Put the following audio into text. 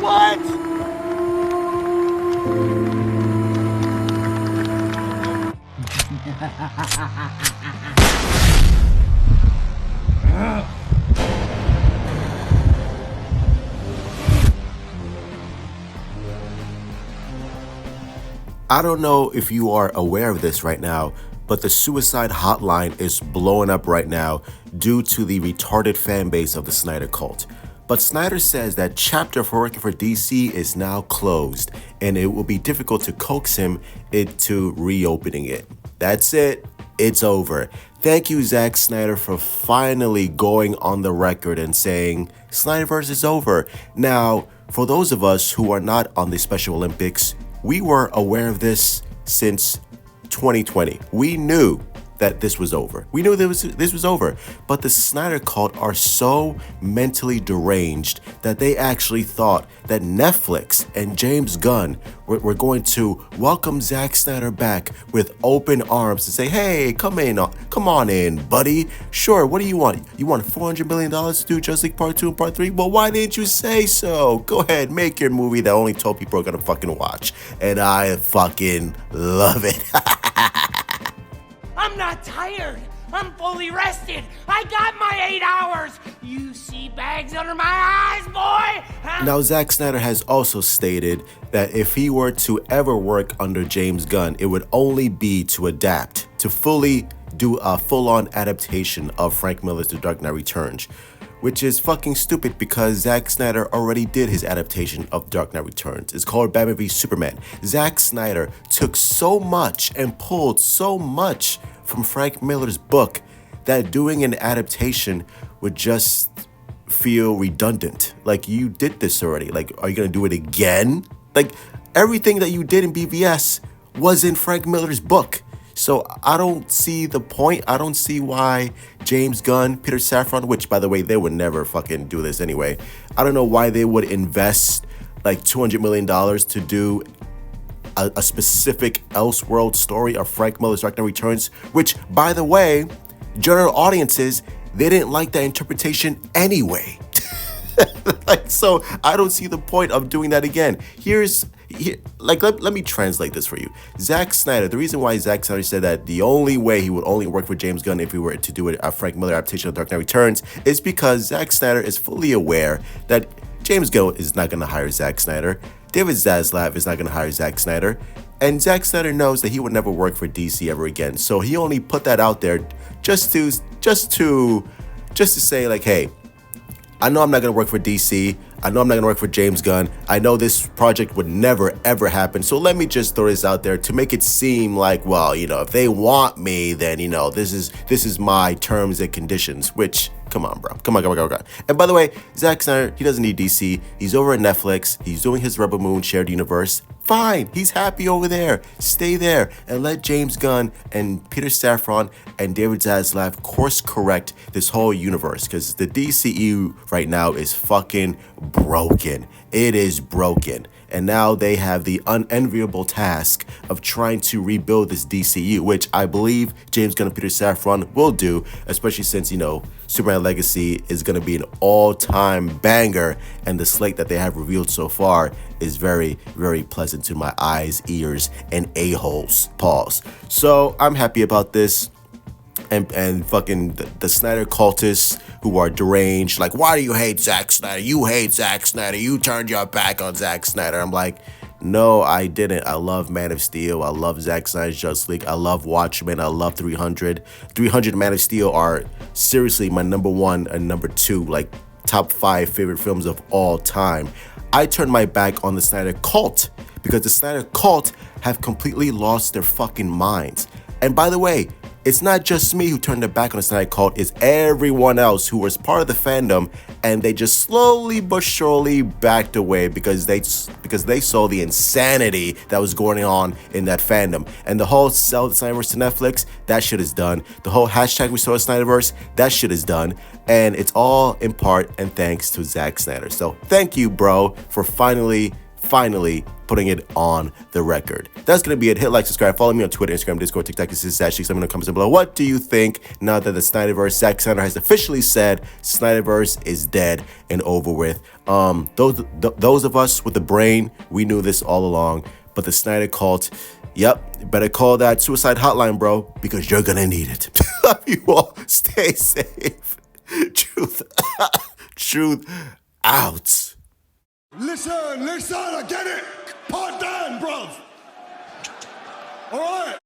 What? I don't know if you are aware of this right now, but the suicide hotline is blowing up right now due to the retarded fan base of the Snyder cult. But Snyder says that chapter for working for DC is now closed, and it will be difficult to coax him into reopening it. That's it. It's over. Thank you, Zack Snyder, for finally going on the record and saying Snyderverse is over. Now, for those of us who are not on the Special Olympics, we were aware of this since 2020. We knew that this was over. We knew this was over. But the Snyder cult are so mentally deranged that they actually thought that Netflix and James Gunn were going to welcome Zack Snyder back with open arms and say, hey, come on in, buddy. Sure, what do you want? You want $400 million to do Justice League Part 2 and Part 3? Well, why didn't you say so? Go ahead, make your movie that only 12 people are gonna fucking watch. And I fucking love it. I'm not tired. I'm fully rested. I got my 8 hours. You see bags under my eyes, boy? Huh? Now, Zack Snyder has also stated that if he were to ever work under James Gunn, it would only be to adapt, to fully do a full-on adaptation of Frank Miller's The Dark Knight Returns, which is fucking stupid because Zack Snyder already did his adaptation of Dark Knight Returns. It's called Batman v Superman. Zack Snyder took so much and pulled so much from Frank Miller's book that doing an adaptation would just feel redundant. Like, you did this already. Like, are you gonna do it again? Like, everything that you did in BVS was in Frank Miller's book. So I don't see the point. I don't see why James Gunn, Peter Safran, which, by the way, they would never fucking do this anyway. I don't know why they would invest like $200 million to do a specific Elseworld story of Frank Miller's Dark Knight Returns, which, by the way, general audiences, they didn't like that interpretation anyway. So I don't see the point of doing that again. Let me translate this for you. Zack Snyder, the reason why Zack Snyder said that the only way he would only work for James Gunn if he were to do a Frank Miller adaptation of Dark Knight Returns is because Zack Snyder is fully aware that James Gunn is not going to hire Zack Snyder. David Zaslav is not going to hire Zack Snyder. And Zack Snyder knows that he would never work for DC ever again. So he only put that out there just to say, like, hey, I know I'm not going to work for DC. I know I'm not going to work for James Gunn. I know this project would never, ever happen. So let me just throw this out there to make it seem like, well, if they want me, then, this is my terms and conditions, which, come on, bro. Come on. And by the way, Zack Snyder, he doesn't need DC. He's over at Netflix. He's doing his Rebel Moon shared universe. Fine, he's happy over there. Stay there and let James Gunn and Peter Safran and David Zaslav course correct this whole universe, because the DCU right now is fucking broken. It is broken. And now they have the unenviable task of trying to rebuild this DCU, which I believe James Gunn and Peter Safran will do, especially since, Superman Legacy is going to be an all-time banger, and the slate that they have revealed so far is very, very pleasant to my eyes, ears, and a-holes. Pause. So I'm happy about this. And fucking the Snyder cultists who are deranged, like, why do you hate Zack Snyder? You hate Zack Snyder. You turned your back on Zack Snyder. I'm like, no, I didn't. I love Man of Steel. I love Zack Snyder's Justice League. I love Watchmen. I love 300. 300 and Man of Steel are seriously my number one and number two, like, top 5 favorite films of all time. I turned my back on the Snyder cult because the Snyder cult have completely lost their fucking minds. And by the way, it's not just me who turned their back on the Snyder cult, it's everyone else who was part of the fandom, and they just slowly but surely backed away because they saw the insanity that was going on in that fandom. And the whole sell the Snyderverse to Netflix, that shit is done. The whole hashtag restore Snyderverse, that shit is done. And it's all in part and thanks to Zack Snyder. So thank you, bro, for finally finally putting it on the record. That's going to be it. Hit like, subscribe, follow me on Twitter, Instagram, Discord, TikTok. This is Ashley. Let me know in the comments below. What do you think now that the Snyderverse, Zack Snyder has officially said Snyderverse is dead and over with? Those of us with the brain, we knew this all along, but the Snyder cult, yep, better call that suicide hotline, bro, because you're going to need it. Love you all. Stay safe. Truth, truth out. Listen, I get it. Part down, bruv. All right.